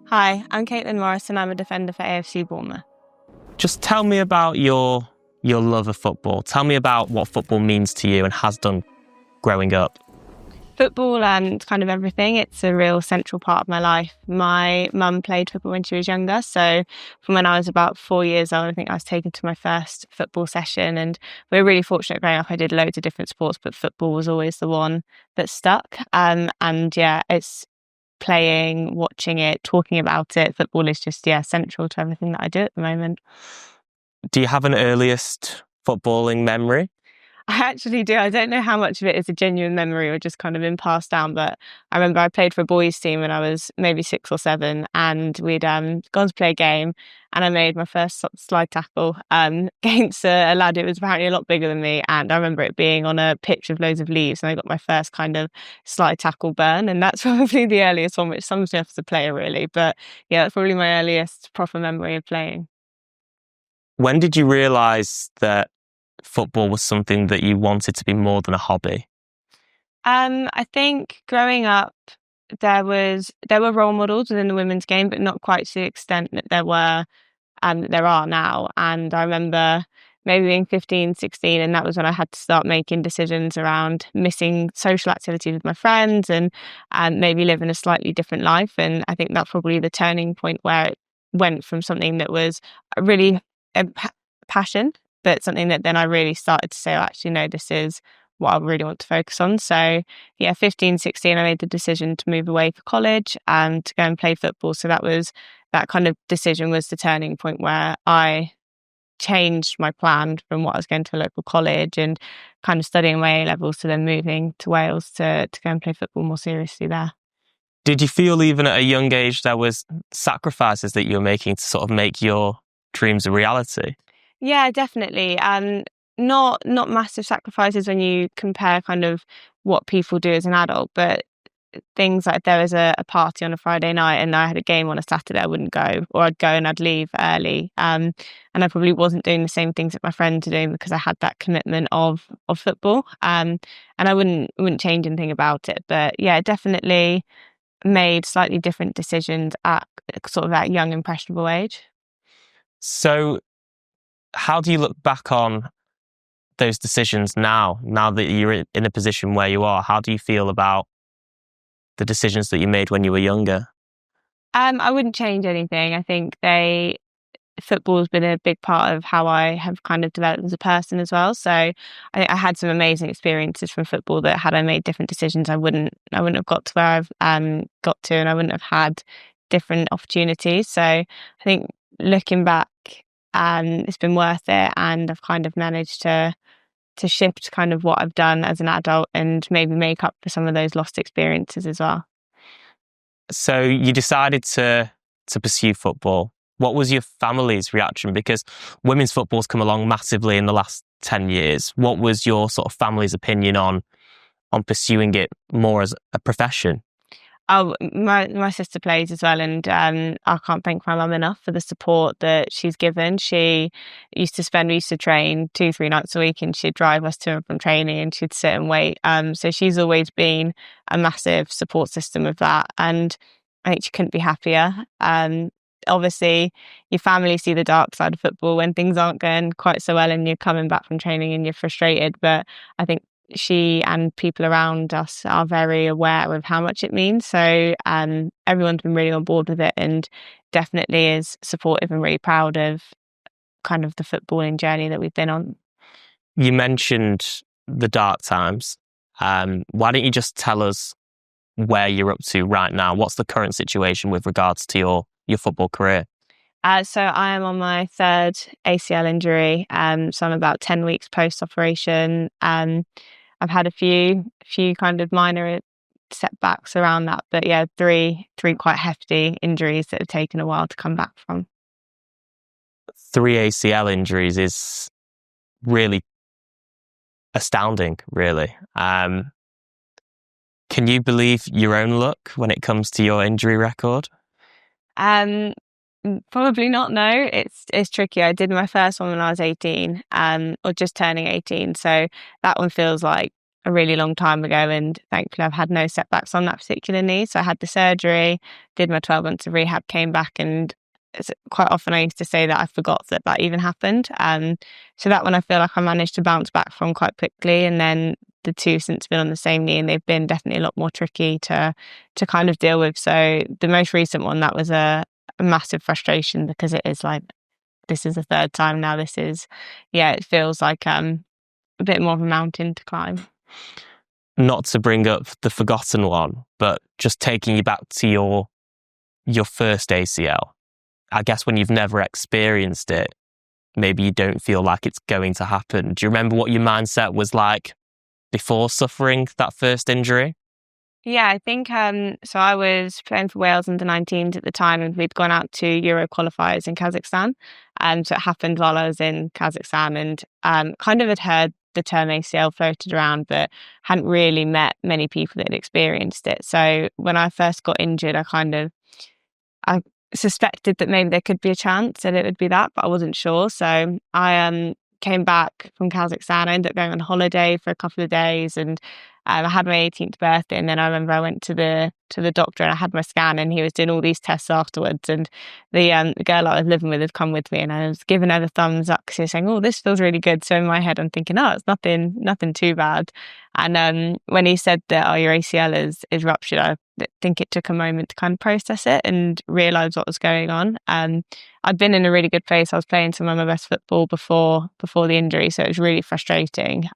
Hi, I'm Caitlin Morris and I'm a defender for AFC Bournemouth. Just tell me about your love of football. Tell me about what football means to you and has done growing up. Football and kind of everything, it's a real central part of my life. My mum played football when she was younger, so from when I was about 4 years old, I think I was taken to my first football session, and we were really fortunate growing up. I did loads of different sports, but football was always the one that stuck. And yeah, it's playing, watching it, talking about it. Football is just, central to everything that I do at the moment. Do you have an earliest footballing memory? I actually do. I don't know how much of it is a genuine memory or just kind of been passed down, but I remember I played for a boys' team when I was maybe 6 or 7, and we'd gone to play a game, and I made my first slide tackle against a lad who was apparently a lot bigger than me, and I remember it being on a pitch with loads of leaves, and I got my first kind of slide tackle burn, and that's probably the earliest one, which sums me up as a player really, but yeah, that's probably my earliest proper memory of playing. When did you realise that football was something that you wanted to be more than a hobby? I think growing up, there were role models within the women's game, but not quite to the extent that there are now. And I remember maybe being 15, 16, and that was when I had to start making decisions around missing social activities with my friends and maybe living a slightly different life. And I think that's probably the turning point where it went from something that was really a passion, but something that then I really started to say, oh, actually, no, this is what I really want to focus on. So yeah, 15, 16, I made the decision to move away for college and to go and play football. So that kind of decision was the turning point where I changed my plan from what I was going to a local college and kind of studying my A levels to then moving to Wales to go and play football more seriously there. Did you feel even at a young age there was sacrifices that you were making to sort of make your dreams a reality? Yeah, definitely. Not massive sacrifices when you compare kind of what people do as an adult, but things like there was a party on a Friday night and I had a game on a Saturday, I wouldn't go, or I'd go and I'd leave early. And I probably wasn't doing the same things that my friends are doing because I had that commitment of football. And I wouldn't change anything about it. But yeah, definitely made slightly different decisions at sort of that young, impressionable age. So how do you look back on those decisions now that you're in a position where you are? How do you feel about the decisions that you made when you were younger? I wouldn't change anything. I think football's been a big part of how I have kind of developed as a person as well. So I think I had some amazing experiences from football that had I made different decisions, I wouldn't have got to where I've got to, and I wouldn't have had different opportunities. So I think looking back, it's been worth it, and I've kind of managed to shift kind of what I've done as an adult and maybe make up for some of those lost experiences as well. So you decided to pursue football. What was your family's reaction? Because women's football's come along massively in the last 10 years. What was your sort of family's opinion on pursuing it more as a profession? Oh, my sister plays as well, and I can't thank my mum enough for the support that she's given. We used to train 2-3 nights a week, and she'd drive us to and from training, and she'd sit and wait. So she's always been a massive support system of that, and I think she couldn't be happier. Obviously, your family see the dark side of football when things aren't going quite so well, and you're coming back from training and you're frustrated. But I think she and people around us are very aware of how much it means. So everyone's been really on board with it and definitely is supportive and really proud of kind of the footballing journey that we've been on. You mentioned the dark times. Why don't you just tell us where you're up to right now? What's the current situation with regards to your football career? So I am on my 3rd ACL injury. So I'm about 10 weeks post-operation. I've had a few kind of minor setbacks around that, but yeah, three quite hefty injuries that have taken a while to come back from. 3 ACL injuries is really astounding, really. Can you believe your own luck when it comes to your injury record? Probably not, no. It's tricky. I did my first one when I was 18, or just turning 18. So that one feels like a really long time ago, and thankfully I've had no setbacks on that particular knee. So I had the surgery, did my 12 months of rehab, came back, and quite often I used to say that I forgot that that even happened. So that one I feel like I managed to bounce back from quite quickly, and then the two since been on the same knee, and they've been definitely a lot more tricky to kind of deal with. So the most recent one, that was a massive frustration, because it is like, this is the third time now. This is, yeah, it feels like a bit more of a mountain to climb. Not to bring up the forgotten one, but just taking you back to your first ACL. I guess when you've never experienced it, maybe you don't feel like it's going to happen. Do you remember what your mindset was like before suffering that first injury? Yeah, I think so I was playing for Wales under 19s at the time, and we'd gone out to Euro qualifiers in Kazakhstan. So it happened while I was in Kazakhstan, and kind of had heard the term ACL floated around, but hadn't really met many people that had experienced it. So when I first got injured, I suspected that maybe there could be a chance that it would be that, but I wasn't sure. So I came back from Kazakhstan. I ended up going on holiday for a couple of days, and I had my 18th birthday. And then I remember I went to the doctor, and I had my scan, and he was doing all these tests afterwards. And the girl I was living with had come with me, and I was giving her the thumbs up, because she was saying, "Oh, this feels really good." So in my head, I'm thinking, "Oh, it's nothing too bad." And when he said that, "Oh, your ACL is ruptured," I think it took a moment to kind of process it and realize what was going on. I'd been in a really good place. I was playing some of my best football before the injury, so it was really frustrating.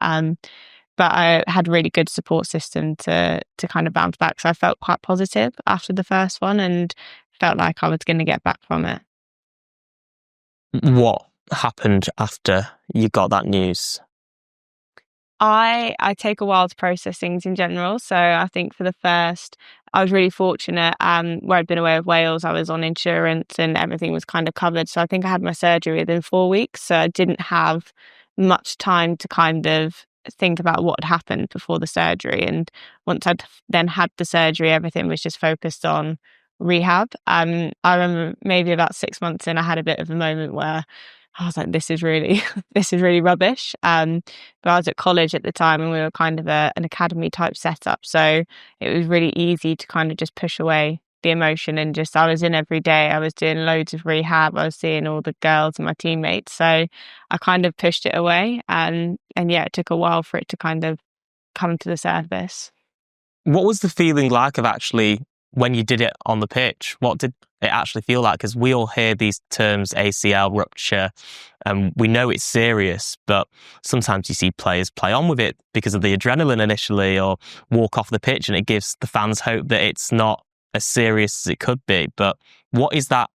But I had a really good support system to kind of bounce back. So I felt quite positive after the first one, and felt like I was going to get back from it. What happened after you got that news? I take a while to process things in general. So I think for the first, I was really fortunate. Where I'd been away with Wales, I was on insurance and everything was kind of covered. So I think I had my surgery within 4 weeks. So I didn't have much time to kind of think about what had happened before the surgery. And once I'd then had the surgery, everything was just focused on rehab. I remember maybe about 6 months in, I had a bit of a moment where I was like, this is really, this is really rubbish. But I was at college at the time, and we were kind of an academy type setup. So it was really easy to kind of just push away the emotion, and just, I was in every day. I was doing loads of rehab. I was seeing all the girls and my teammates. So I kind of pushed it away. And yeah, it took a while for it to kind of come to the surface. What was the feeling like of actually, when you did it on the pitch? What did it actually feel like? Because we all hear these terms, ACL rupture, and we know it's serious, but sometimes you see players play on with it because of the adrenaline initially, or walk off the pitch, and it gives the fans hope that it's not as serious as it could be. But what is that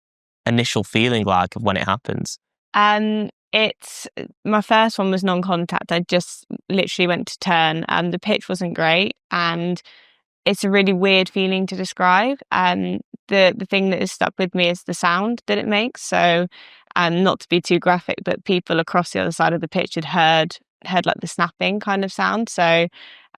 initial feeling like of when it happens? It's my first one was non-contact. I just literally went to turn, and the pitch wasn't great, and it's a really weird feeling to describe. The thing that has stuck with me is the sound that it makes. So, not to be too graphic, but people across the other side of the pitch had heard like the snapping kind of sound. So,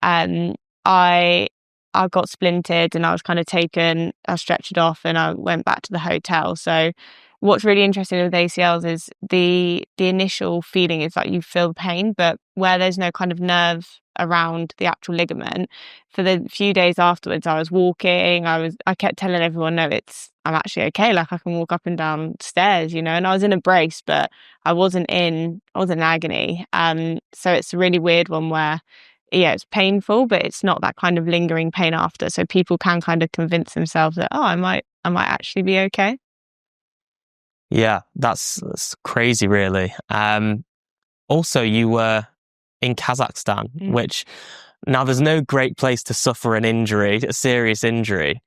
um, I I got splintered, and I was kind of taken. I stretched it off, and I went back to the hotel. So, what's really interesting with ACLs is the initial feeling is that you feel the pain, but where there's no kind of nerve around the actual ligament, for the few days afterwards, I was walking. I kept telling everyone, no, I'm actually okay. Like, I can walk up and down stairs, and I was in a brace, but I wasn't in agony. So it's a really weird one where, yeah, it's painful, but it's not that kind of lingering pain after. So people can kind of convince themselves that, oh, I might actually be okay. Yeah, that's crazy, really. Also, you were in Kazakhstan, which, now there's no great place to suffer an injury, a serious injury,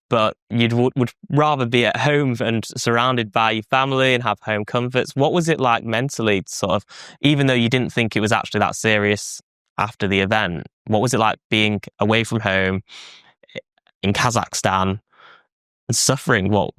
but would rather be at home and surrounded by your family and have home comforts. What was it like mentally, sort of, even though you didn't think it was actually that serious after the event? What was it like being away from home in Kazakhstan and suffering what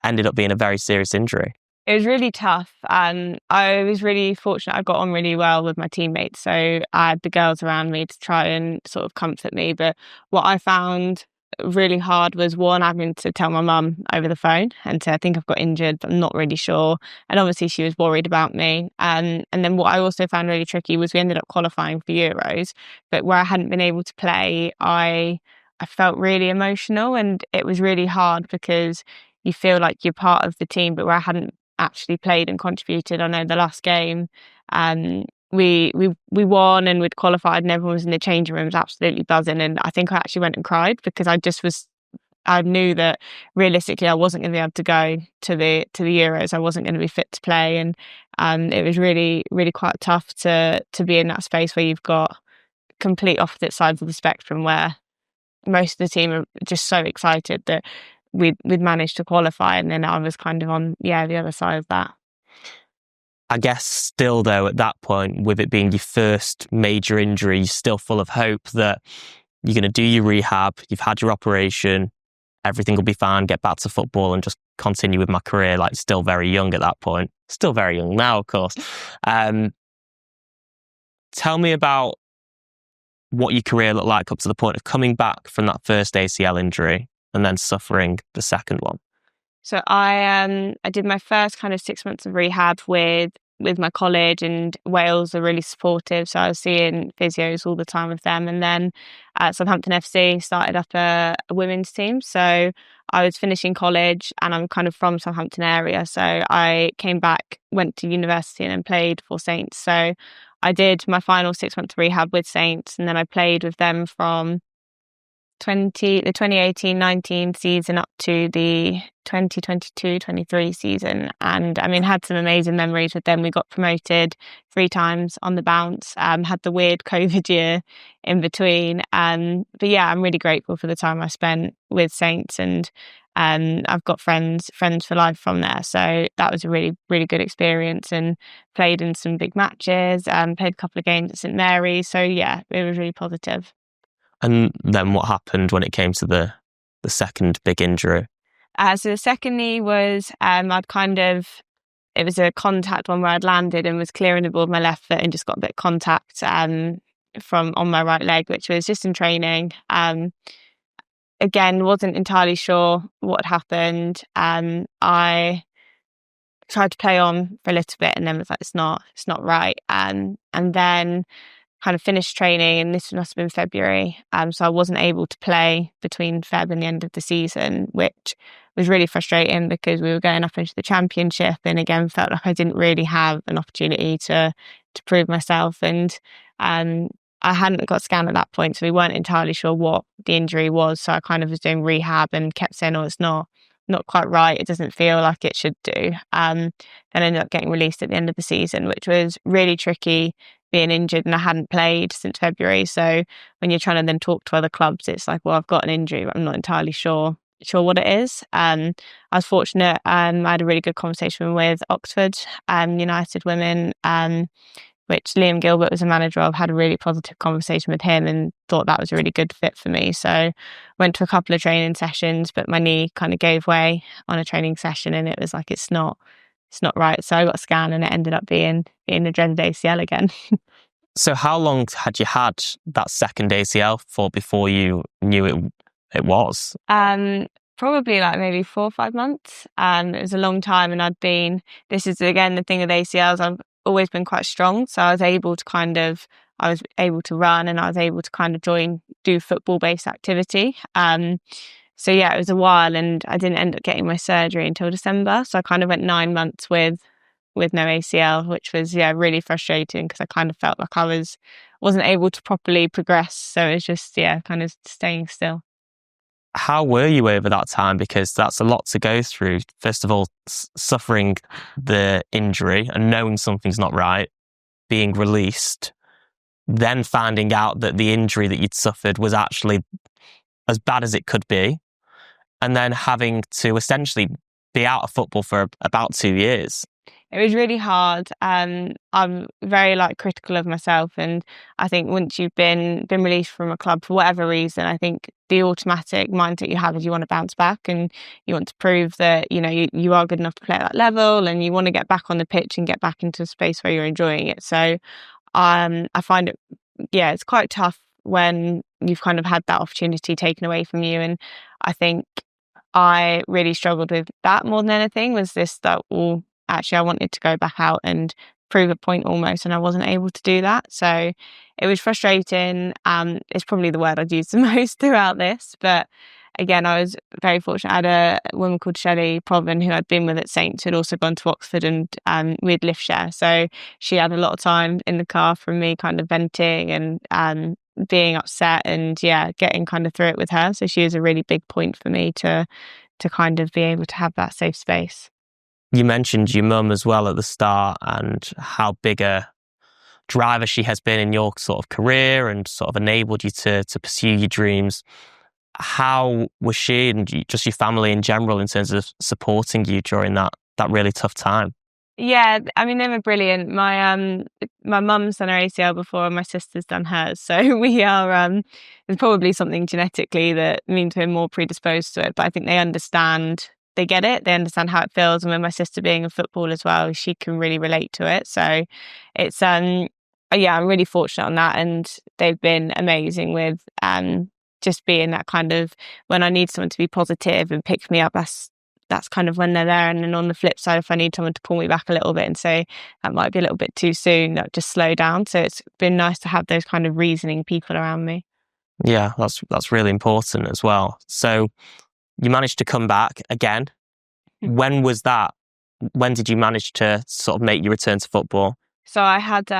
ended up being a very serious injury? It was really tough, and I was really fortunate. I got on really well with my teammates, so I had the girls around me to try and sort of comfort me. But what I found really hard was one, having to tell my mum over the phone and say, I think I've got injured, but I'm not really sure. And obviously she was worried about me. And then what I also found really tricky was we ended up qualifying for Euros, but where I hadn't been able to play, I felt really emotional, and it was really hard because you feel like you're part of the team, but where I hadn't actually played and contributed. I know the last game, we won and we'd qualified, and everyone was in the changing rooms absolutely buzzing. And I think I actually went and cried because I knew that realistically I wasn't going to be able to go to the Euros. I wasn't going to be fit to play, and it was really quite tough to be in that space where you've got complete opposite sides of the spectrum, where most of the team are just so excited that we'd managed to qualify, and then I was kind of on the other side of that. I guess still though, at that point, with it being your first major injury, you're still full of hope that you're going to do your rehab, you've had your operation, everything will be fine, get back to football and just continue with my career. Like, still very young at that point, still very young now, of course. Tell me about what your career looked like up to the point of coming back from that first ACL injury and then suffering the second one. So I did my first kind of 6 months of rehab with my college, and Wales are really supportive. So I was seeing physios all the time with them. And then at Southampton FC started up a women's team. So I was finishing college and I'm kind of from Southampton area. So I came back, went to university and then played for Saints. So I did my final 6 months of rehab with Saints, and then I played with them from the 2018-19 season up to the 2022-23 season. And I mean, had some amazing memories with them. We got promoted 3 times on the bounce, had the weird COVID year in between. But yeah, I'm really grateful for the time I spent with Saints, and I've got friends for life from there. So that was a really good experience, and played in some big matches, played a couple of games at St Mary's. So yeah, it was really positive. And then what happened when it came to the second big injury? So the second knee was, it was a contact one where I'd landed and was clearing the ball with my left foot and just got a bit of contact from on my right leg, which was just in training. Again, wasn't entirely sure what had happened. I tried to play on for a little bit and then was like, it's not right. And then kind of finished training, and this must have been February. So I wasn't able to play between Feb and the end of the season, which was really frustrating because we were going up into the championship, and again felt like I didn't really have an opportunity to prove myself. And I hadn't got scanned at that point, so we weren't entirely sure what the injury was. So I kind of was doing rehab and kept saying, "Oh, it's not quite right. It doesn't feel like it should do." Then I ended up getting released at the end of the season, which was really tricky, being injured, and I hadn't played since February. So when you're trying to then talk to other clubs, it's like, well, I've got an injury, but I'm not entirely sure what it is. I was fortunate. I had a really good conversation with Oxford United Women, which Liam Gilbert was a manager of. Had a really positive conversation with him and thought that was a really good fit for me. So went to a couple of training sessions, but my knee kind of gave way on a training session, and it was like, it's not right. So I got scanned, and it ended up being a dreaded ACL again. So how long had you had that second ACL for before you knew it was? Probably like maybe 4 or 5 months. It was a long time, and this is again the thing with ACLs, I've always been quite strong. So I was able to run, and I was able to kind of do football-based activity. So yeah, it was a while, and I didn't end up getting my surgery until December. So I kind of went 9 months with no ACL, which was really frustrating because I kind of felt like I wasn't able to properly progress. So it was just kind of staying still. How were you over that time? Because that's a lot to go through. First of all, suffering the injury and knowing something's not right, being released, then finding out that the injury that you'd suffered was actually as bad as it could be, and then having to essentially be out of football for about 2 years. It was really hard. I'm very critical of myself, and I think once you've been released from a club for whatever reason, I think the automatic mindset you have is you want to bounce back, and you want to prove that you are good enough to play at that level, and you want to get back on the pitch and get back into a space where you're enjoying it. So I find it, it's quite tough when you've kind of had that opportunity taken away from you. And I think I really struggled with that more than anything, was this, that, well, actually I wanted to go back out and prove a point almost, and I wasn't able to do that. So it was frustrating. It's probably the word I'd used the most throughout this. But again, I was very fortunate. I had a woman called Shelley Proven who I'd been with at Saints, who'd also gone to Oxford, and we'd lift share. So she had a lot of time in the car from me kind of venting and being upset, and getting kind of through it with her. So she was a really big point for me to kind of be able to have that safe space. You mentioned your mum as well at the start, and how big a driver she has been in your sort of career and sort of enabled you to pursue your dreams. How was she and just your family in general in terms of supporting you during that really tough time? Yeah, I mean, they were brilliant. My mum's done her ACL before, and my sister's done hers. So we are there's probably something genetically that means we're more predisposed to it. But I think they understand, they get it, they understand how it feels. And with my sister being in football as well, she can really relate to it. So it's I'm really fortunate on that, and they've been amazing with just being that kind of, when I need someone to be positive and pick me up, that's kind of when they're there. And then on the flip side, if I need someone to pull me back a little bit and say that might be a little bit too soon, just slow down. So it's been nice to have those kind of reasoning people around me. Yeah, that's really important as well. So you managed to come back again. When was that? When did you manage to sort of make your return to football? So I had,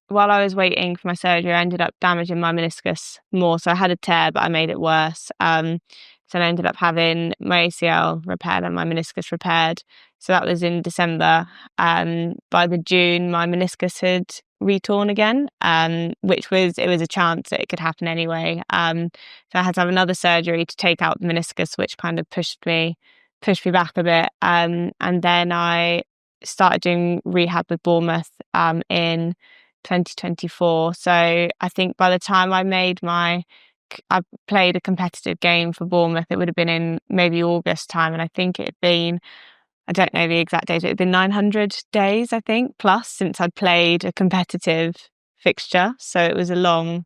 while I was waiting for my surgery, I ended up damaging my meniscus more. So I had a tear, but I made it worse. So I ended up having my ACL repaired and my meniscus repaired. So that was in December. By the June, my meniscus had retorn again, which was a chance that it could happen anyway. So I had to have another surgery to take out the meniscus, which kind of pushed me back a bit. And then I started doing rehab with Bournemouth in 2024. So I think by the time I played a competitive game for Bournemouth, it would have been in maybe August time. And I think it had been, I don't know the exact days, it had been 900 days, I think, plus since I'd played a competitive fixture. So it was a long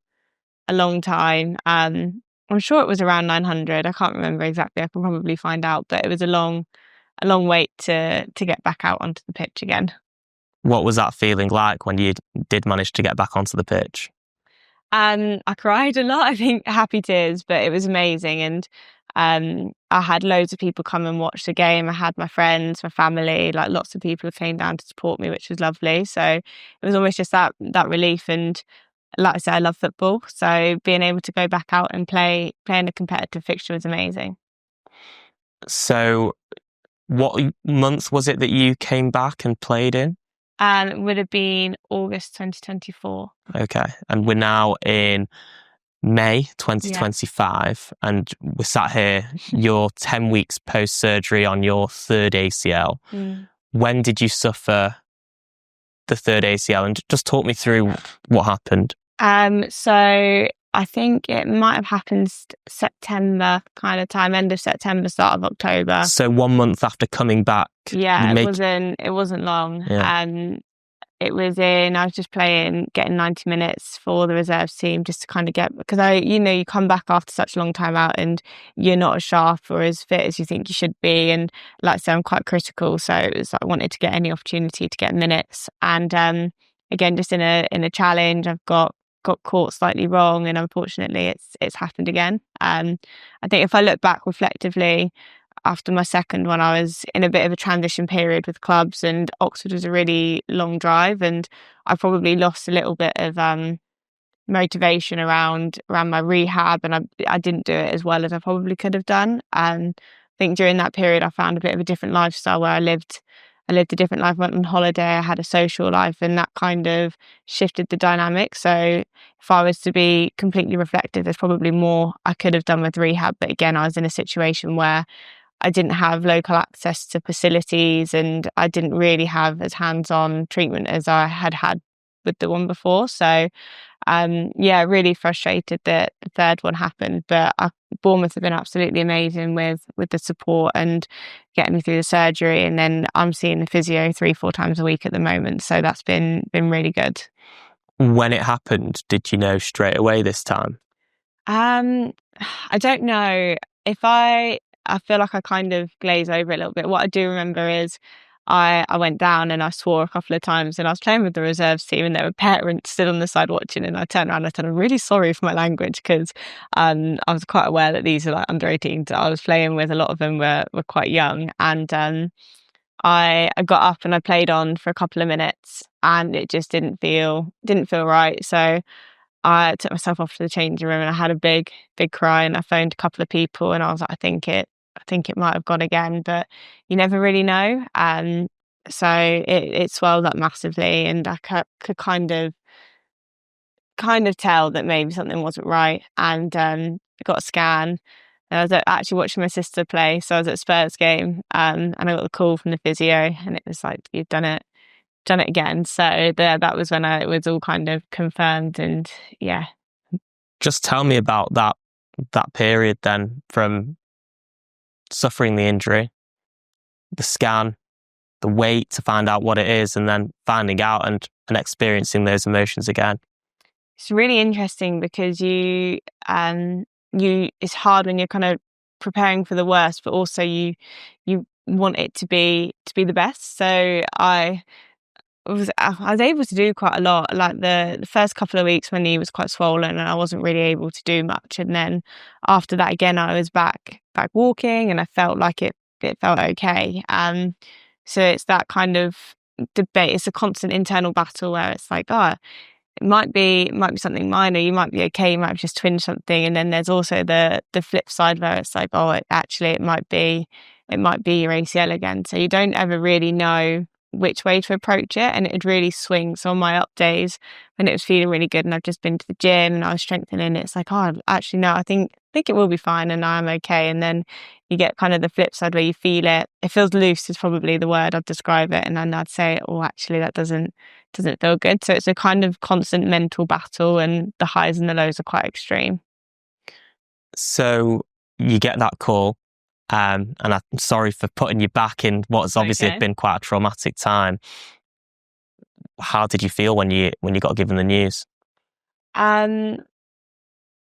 time. I'm sure it was around 900. I can't remember exactly. I can probably find out, but it was a long wait to get back out onto the pitch again. What was that feeling like when you did manage to get back onto the pitch? I cried a lot, I think, happy tears, but it was amazing. And I had loads of people come and watch the game. I had my friends, my family, like lots of people who came down to support me, which was lovely. So it was almost just that relief. And like I said, I love football. So being able to go back out and play in a competitive fixture was amazing. So what month was it that you came back and played in? It would have been August 2024. Okay. And we're now in May 2025, and we're sat here, you're 10 weeks post-surgery on your third ACL. When did you suffer the third ACL? And just talk me through what happened. So I think it might have happened September kind of time, end of September, start of October. So 1 month after coming back. Yeah, it wasn't long. Yeah. I was just playing, getting 90 minutes for the reserves team just to kind of because you come back after such a long time out and you're not as sharp or as fit as you think you should be. And like I said, I'm quite critical. So it was, I wanted to get any opportunity to get minutes. And again, just in a challenge, I've got caught slightly wrong, and unfortunately it's happened again. I think if I look back reflectively, after my second one, I was in a bit of a transition period with clubs, and Oxford was a really long drive, and I probably lost a little bit of motivation around my rehab, and I didn't do it as well as I probably could have done. And I think during that period I found a bit of a different lifestyle where I lived a different life, went on holiday, I had a social life, and that kind of shifted the dynamic. So if I was to be completely reflective, there's probably more I could have done with rehab. But again, I was in a situation where I didn't have local access to facilities, and I didn't really have as hands-on treatment as I had with the one before. So really frustrated that the third one happened. But Bournemouth have been absolutely amazing with the support and getting me through the surgery. And then I'm seeing the physio 3-4 times a week at the moment. So that's been really good. When it happened, did you know straight away this time? Um, I don't know if I feel like I kind of glaze over it a little bit. What I do remember is I went down and I swore a couple of times, and I was playing with the reserves team, and there were parents still on the side watching, and I turned around and I said, I'm really sorry for my language, because I was quite aware that these are like under 18s I was playing with. A lot of them were quite young, and I got up and I played on for a couple of minutes, and it just didn't feel right. So I took myself off to the changing room and I had a big cry, and I phoned a couple of people, and I was like, I think it might have gone again, but you never really know. So it swelled up massively, and I could kind of tell that maybe something wasn't right, and got a scan. And I was actually watching my sister play, so I was at Spurs game, and I got the call from the physio, and it was like, you've done it again. So that was when it was all kind of confirmed, and yeah. Just tell me about that period then, from suffering the injury, the scan, the wait to find out what it is, and then finding out and experiencing those emotions again. It's really interesting because it's hard when you're kind of preparing for the worst, but also you want it to be the best. So I was able to do quite a lot. Like the first couple of weeks, my knee was quite swollen and I wasn't really able to do much. And then after that, again, I was back walking, and I felt like it felt okay. So it's that kind of debate. It's a constant internal battle where it's like, oh, it might be something minor. You might be okay. You might have just twinged something, and then there's also the flip side where it's like, oh, it might be your ACL again. So you don't ever really know which way to approach it, and it really swings. So on my up days when it was feeling really good, and I've just been to the gym and I was strengthening, it's like, oh, actually no, I think it will be fine, and I'm okay. And then you get kind of the flip side where you feel it feels loose is probably the word I'd describe it, and then I'd say, oh, actually that doesn't feel good. So it's a kind of constant mental battle, and the highs and the lows are quite extreme. So you get that call, and I'm sorry for putting you back in what's obviously Okay. been quite a traumatic time. How did you feel when you got given the news? Um,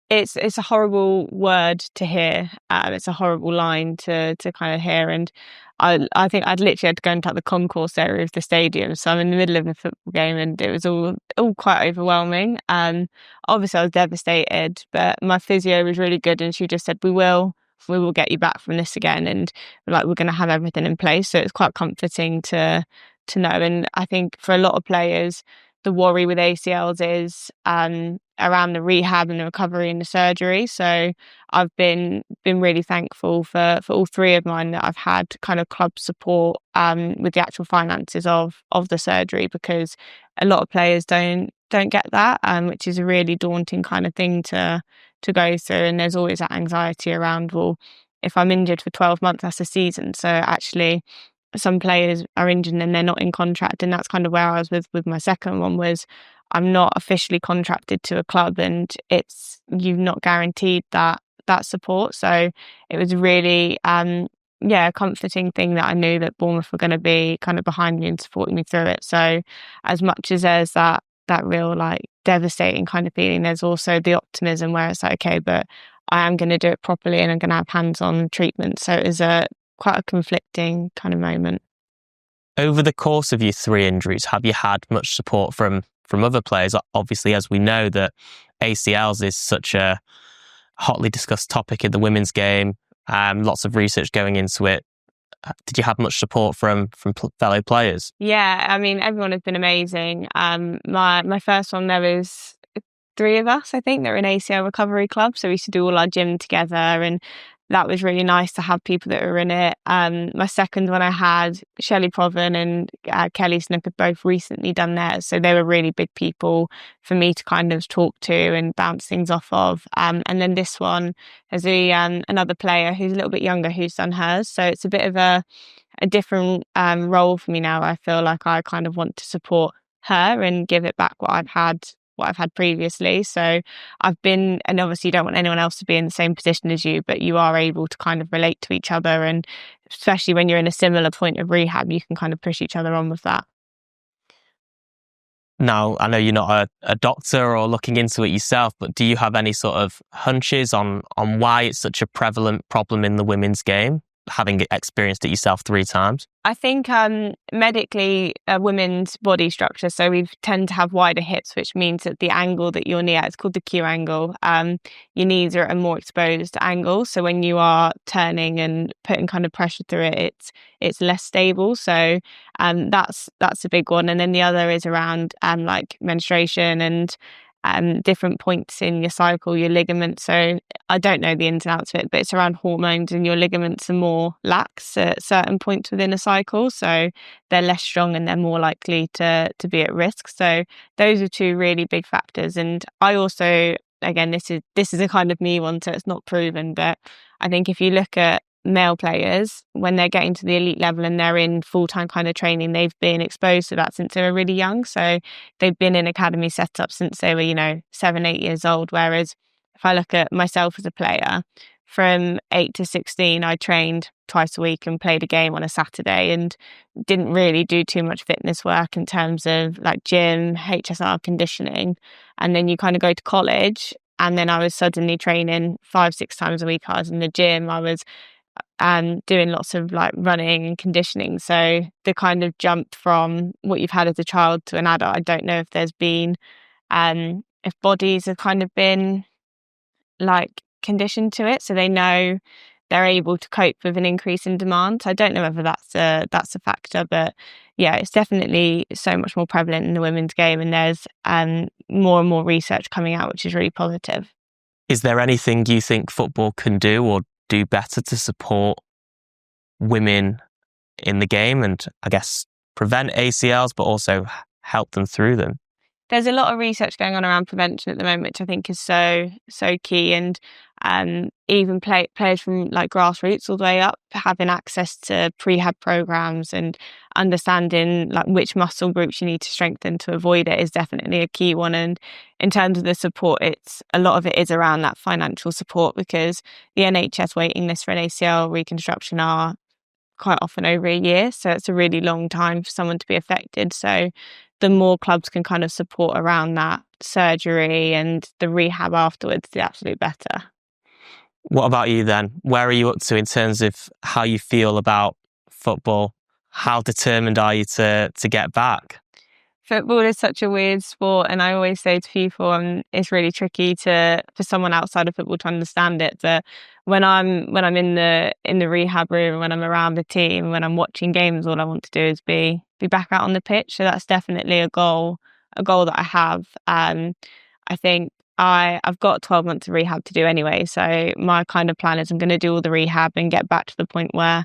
it's a horrible word to hear. It's a horrible line to kind of hear, and I think I'd literally had to go into the concourse area of the stadium. So I'm in the middle of a football game, and it was all quite overwhelming. Obviously I was devastated, but my physio was really good, and she just said, we will get you back from this again, and like we're going to have everything in place. So it's quite comforting to know. And I think for a lot of players, the worry with ACLs is around the rehab and the recovery and the surgery. So I've been really thankful for all three of mine, that I've had kind of club support with the actual finances of the surgery, because a lot of players don't get that, which is a really daunting kind of thing to go through. And there's always that anxiety around, well, if I'm injured for 12 months, that's a season. So actually some players are injured and they're not in contract, and that's kind of where I was with my second one. Was I'm not officially contracted to a club, and you've not guaranteed that support. So it was really a comforting thing that I knew that Bournemouth were going to be kind of behind me and supporting me through it. So as much as there's that real like devastating kind of feeling, there's also the optimism where it's like, okay, but I am going to do it properly, and I'm going to have hands-on treatment. So it was quite a conflicting kind of moment. Over the course of your three injuries, have you had much support from other players? Obviously, as we know, that ACLs is such a hotly discussed topic in the women's game. Lots of research going into it. Did you have much support from fellow players? Yeah, I mean, everyone has been amazing. My first one, there was three of us, I think. They're an ACL recovery club, so we used to do all our gym together, and that was really nice to have people that were in it. My second one, I had Shelley Proven and Kelly Snook had both recently done theirs, so they were really big people for me to kind of talk to and bounce things off of. And then this one has another player who's a little bit younger who's done hers, so it's a bit of a different role for me now. I feel like I kind of want to support her and give it back what I've had previously. So and obviously you don't want anyone else to be in the same position as you, but you are able to kind of relate to each other, and especially when you're in a similar point of rehab, you can kind of push each other on with that. Now, I know you're not a doctor or looking into it yourself, but do you have any sort of hunches on why it's such a prevalent problem in the women's game, having experienced it yourself 3 times? I think medically, a women's body structure, so we tend to have wider hips, which means that the angle that your knee at, it's called the Q angle, your knees are at a more exposed angle. So when you are turning and putting kind of pressure through it, it's less stable. So that's a big one. And then the other is around like menstruation and different points in your cycle, your ligaments. So I don't know the ins and outs of it, but it's around hormones, and your ligaments are more lax at certain points within a cycle. So they're less strong and they're more likely to be at risk. So those are two really big factors. And I also, again, this is a kind of me one, so it's not proven, but I think if you look at male players, when they're getting to the elite level and they're in full-time kind of training, they've been exposed to that since they were really young. So they've been in academy setups since they were 7-8 years old. Whereas if I look at myself as a player, from 8 to 16 I trained twice a week and played a game on a Saturday, and didn't really do too much fitness work in terms of like gym, HSR, conditioning. And then you kind of go to college, and then I was suddenly training 5-6 times a week. I was in the gym, I was doing lots of like running and conditioning. So the kind of jump from what you've had as a child to an adult, I don't know if there's been if bodies have kind of been like conditioned to it, so they know they're able to cope with an increase in demand. I don't know whether that's a factor, but yeah, it's definitely so much more prevalent in the women's game, and there's more and more research coming out, which is really positive. Is there anything you think football can do or do better to support women in the game and, I guess, prevent ACLs, but also help them through them? There's a lot of research going on around prevention at the moment, which I think is so key. And even players from like grassroots all the way up, having access to prehab programs and understanding like which muscle groups you need to strengthen to avoid it is definitely a key one. And in terms of the support, it's a lot of it is around that financial support, because the NHS waiting lists for an ACL reconstruction are quite often over a year. So it's a really long time for someone to be affected. So the more clubs can kind of support around that surgery and the rehab afterwards, the absolute better. What about you then? Where are you up to in terms of how you feel about football? How determined are you to get back? Football is such a weird sport, and I always say to people, it's really tricky for someone outside of football to understand it. But when I'm in the rehab room, when I'm around the team, when I'm watching games, all I want to do is be back out on the pitch. So that's definitely a goal that I have. I think I've got 12 months of rehab to do anyway. So my kind of plan is I'm going to do all the rehab and get back to the point where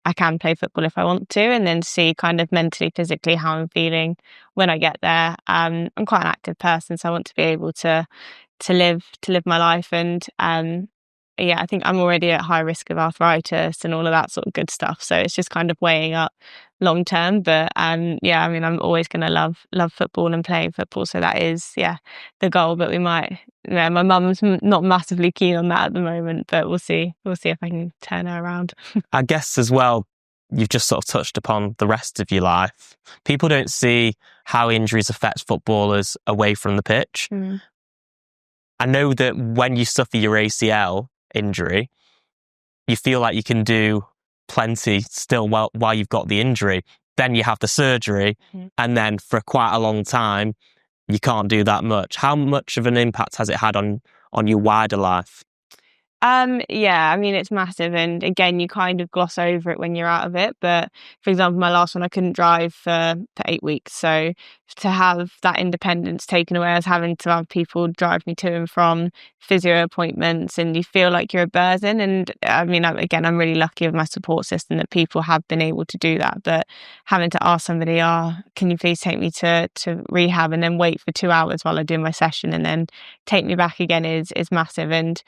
I can play football if I want to, and then see kind of mentally, physically how I'm feeling when I get there. I'm quite an active person, so I want to be able to live my life. And yeah, I think I'm already at high risk of arthritis and all of that sort of good stuff. So it's just kind of weighing up long term. But yeah, I mean, I'm always going to love football and playing football. So that is, yeah, the goal. But we might, my mum's not massively keen on that at the moment, but we'll see. We'll see if I can turn her around. I guess as well, you've just sort of touched upon the rest of your life. People don't see how injuries affect footballers away from the pitch. Mm. I know that when you suffer your ACL injury, you feel like you can do plenty still while you've got the injury. Then you have the surgery, and then for quite a long time, you can't do that much. How much of an impact has it had on your wider life? Yeah, I mean, it's massive. And again, you kind of gloss over it when you're out of it. But for example, my last one, I couldn't drive for 8 weeks. So to have that independence taken away, I was having to have people drive me to and from physio appointments, and you feel like you're a burden. And I mean, again, I'm really lucky with my support system that people have been able to do that. But having to ask somebody, can you please take me to rehab, and then wait for 2 hours while I do my session and then take me back again is massive. And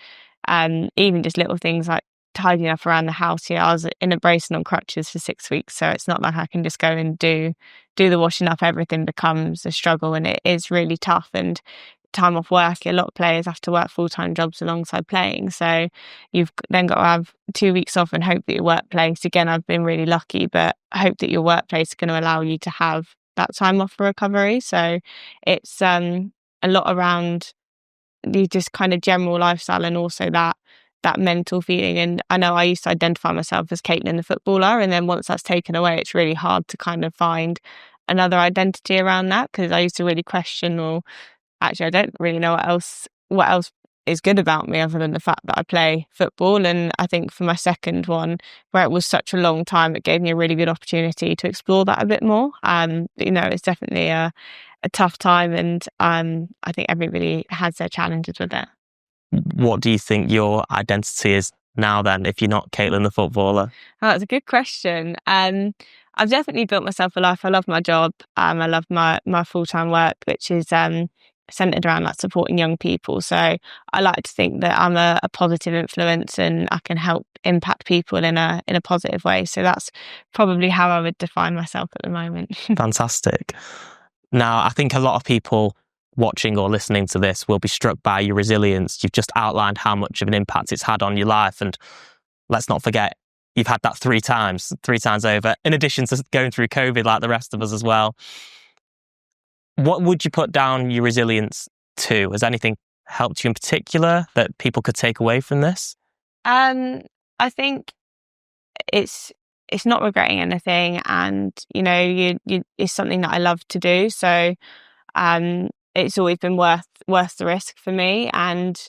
even just little things like tidying up around the house. I was in a brace and on crutches for 6 weeks, so it's not like I can just go and do the washing up. Everything becomes a struggle, and it is really tough. And time off work, a lot of players have to work full-time jobs alongside playing, so you've then got to have 2 weeks off and hope that your workplace, again, I've been really lucky, but I hope that your workplace is going to allow you to have that time off for recovery. So it's a lot around the just kind of general lifestyle and also that mental feeling. And I know I used to identify myself as Caitlin the footballer, and then once that's taken away, it's really hard to kind of find another identity around that, because I used to really question, or actually I don't really know what else is good about me other than the fact that I play football. And I think for my second one, where it was such a long time, it gave me a really good opportunity to explore that a bit more. It's definitely a tough time, and I think everybody has their challenges with it. What do you think your identity is now then, if you're not Caitlin the footballer? Oh, that's a good question. I've definitely built myself a life. I love my job. I love my full-time work, which is centered around like supporting young people. So I like to think that I'm a positive influence and I can help impact people in a positive way. So that's probably how I would define myself at the moment. Fantastic. Now, I think a lot of people watching or listening to this will be struck by your resilience. You've just outlined how much of an impact it's had on your life. And let's not forget, you've had that three times over, in addition to going through COVID like the rest of us as well. What would you put down your resilience to? Has anything helped you in particular that people could take away from this? I think it's not regretting anything, and you it's something that I love to do. So it's always been worth the risk for me. And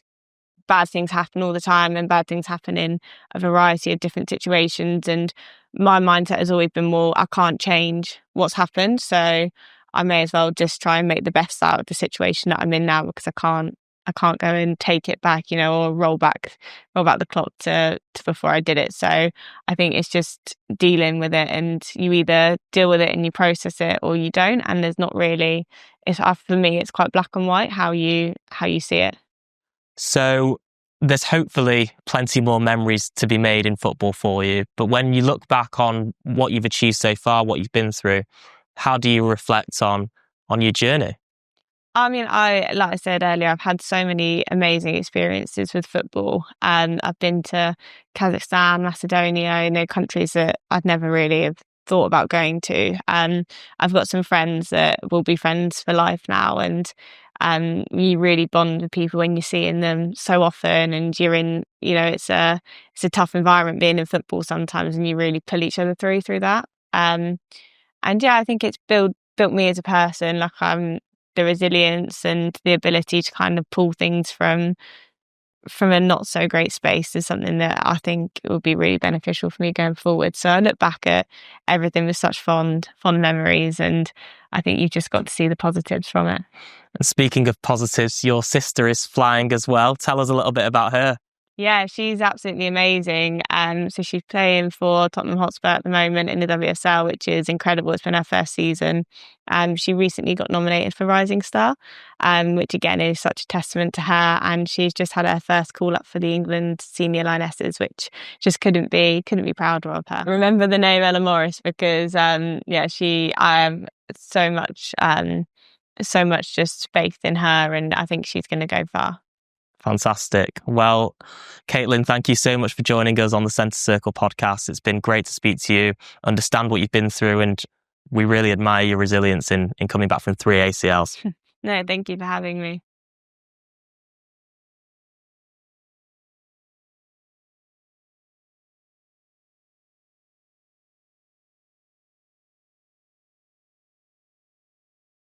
bad things happen all the time, and bad things happen in a variety of different situations. And my mindset has always been more, I can't change what's happened, so I may as well just try and make the best out of the situation that I'm in now, because I can't go and take it back, or roll back the clock to before I did it. So I think it's just dealing with it, and you either deal with it and you process it, or you don't. And there's not really, for me, it's quite black and white how you see it. So there's hopefully plenty more memories to be made in football for you. But when you look back on what you've achieved so far, what you've been through, how do you reflect on your journey? I mean, like I said earlier, I've had so many amazing experiences with football. I've been to Kazakhstan, Macedonia, countries that I'd never really have thought about going to. I've got some friends that will be friends for life now, and you really bond with people when you're seeing them so often, and you're in, it's a tough environment being in football sometimes, and you really pull each other through that. And yeah, I think it's built me as a person. Like the resilience and the ability to kind of pull things from a not so great space is something that I think will be really beneficial for me going forward. So I look back at everything with such fond memories, and I think you've just got to see the positives from it. And speaking of positives, your sister is flying as well. Tell us a little bit about her. Yeah, she's absolutely amazing. So she's playing for Tottenham Hotspur at the moment in the WSL, which is incredible. It's been her first season. She recently got nominated for Rising Star, which again is such a testament to her. And she's just had her first call up for the England Senior Lionesses, which just couldn't be prouder of her. Remember the name Ella Morris, because I have so much just faith in her, and I think she's going to go far. Fantastic. Well, Caitlin, thank you so much for joining us on the Centre Circle podcast. It's been great to speak to you, understand what you've been through, and we really admire your resilience in coming back from 3 ACLs. No, thank you for having me.